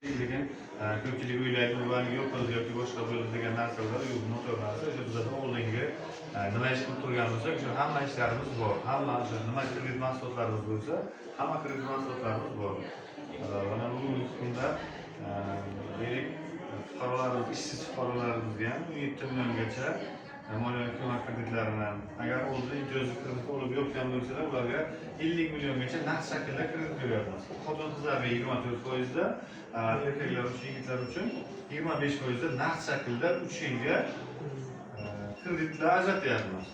Lekin ko'pchilik uylaydi, ularning yo'q qilib yoki boshqa bo'ldi degan narsalar yo'q, noto'g'ri narsa. O'sha bizada oldingi nima ish qilib turgan bo'lsak, o'sha hamma ishlarimiz bor. Hamma o'sha nima kredit mahsulotlarimiz bo'lsa, hamma kredit mahsulotlarimiz bor. Mana bugungi kunda yirik fuqarolarimiz, ishsiz fuqarolarimizga ham 17 milliongacha moliyaviy ko'mak kreditlarini, agar o'zida imtiyozli kredit olib yotgan bo'lsalar, ularga 50 milliongacha naqd shaklda kredit beryapmiz. Xotin-qizlarga 24% da, erkaklar uchun, yigitlar uchun 25% da naqd shaklda 3 yilga kreditlar ajratyapmiz.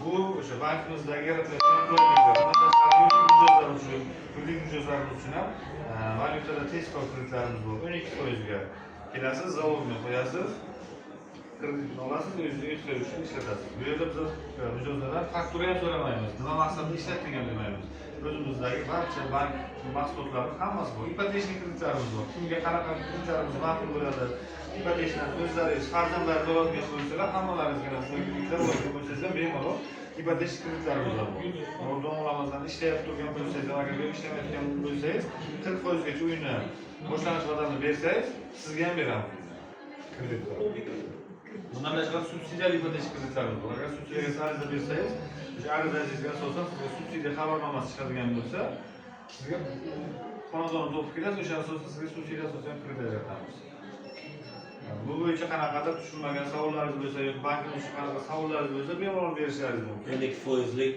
Bu o'sha bankimizdagi yaratilayotgan qulayliklar, yuridik mijozlarimiz uchun ham valyutada tezkor kreditlarimiz bor. 12% ga kelasiz, zavodni qo'yasiz. Kreditni olasiz, o'zingizni ehtiyoj uchun ishlatasiz. Bu yerda biz mijozlardan faktura ham so'ramaymiz. Nima maqsadda ishlatgan demaymiz. O'zimizdagi barcha bank mahsulotlarning hammasi bor. Ipotechnik kreditlarimiz bor. Kimga qanaqa kreditlarimiz ma'qul bo'ladi? Ipotechani o'zlaringiz farzandlaringiz oladigan bo'lsalar, hammalaringizga kreditlar oladigan bo'lsangiz ham bemalol ipotechnik kreditlarimiz bor. Nordon olamazdan ishlayib turgan bo'lsangiz, agar ishlamayotgan bo'lsangiz, 40% gacha uyni boshlanish va'dasini bersangiz, sizga ham beramiz. Kredit bor. Bundan tashqari subsidiyali ipotechnik kreditlarimiz bor. Agar subsidiyaga ariza bersangiz, o'sha arizangizga asosan sizga subsidiya xabarnomasi chiqadigan bo'lsa, sizga xonadonni topib kelasiz, o'sha asosda sizga subsidiya asosiyan kredit ajratamiz. Bu bo'yicha qanaqadir tushunmagan savollaringiz bo'lsa yoki bankimiz uchun qanaqa savollaringiz bo'lsa, bemalol berishlaringiz mumkin. 12%lik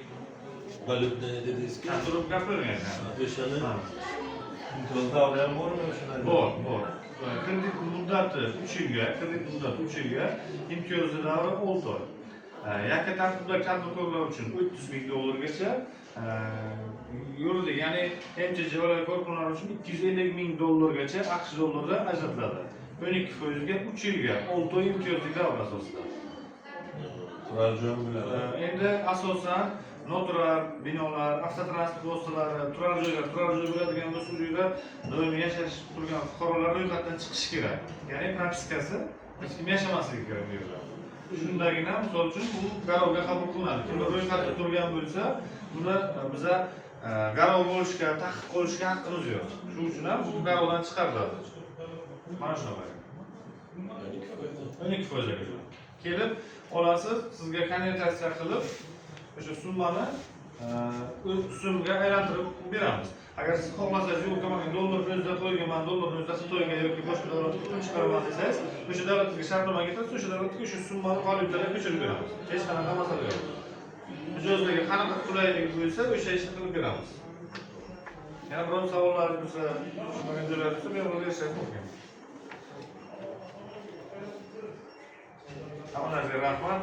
valyutni dedingizki, turib gapirmang. o'shani imtiyozlari ham bormi o'shalar? Bor. Kredit muddati 3 yilga, imtiyozli davri 6 oy. Yakka tartibda tadbirkorlar uchun 300 ming dollargacha, yuridik, ya'ni MCJ va korxonalar uchun 250 ming dollargacha AQSh dollaridan ajratiladi. 12% ga 3 yilga 6 oy imtiyozli davr asosida. Turar joy bilan. Endi asosan noturar binolar, avtotransport vositalari, turar joy bo'ladigan bo'lsa, u yerda doimiy yashash turgan fuqarolar ro'yxatdan chiqishi kerak. Ya'ni propiskasi hech kim yashamasligi kerak bu yerda. Shundagina, misol uchun, bu garovga qabul qilinadi. Kimlar ro'yxatda turgan bo'lsa, buni biza garov bo'lishga, taqiq qo'yishga haqqimiz yo'q. Shuning uchun ham bu garovdan chiqariladi. Mana shunaqa. 12% ga kelib olasiz, sizga konvertatsiya qilib o'sha summani so'mga aylantirib beramiz. Agar siz xohlasangiz, yo'q, men dollarni o'zida qo'yganman, dollarni o'zida Xitoyga yoki boshqa davlatga pul chiqaraman desangiz, o'sha davlatga shartnoma keltirib, o'sha davlatga o'sha summani valyutaga ko'chirib beramiz. Hech qanaqa masala yo'q. Mijozlarga qanaqa qulaylik bo'lsa, o'sha ishni qilib beramiz. Yana biror savollaringiz bo'lsa, tushunmagan joylaringiz bo'lsa, bemalol berishingiz mumkin. Hammalarga rahmat.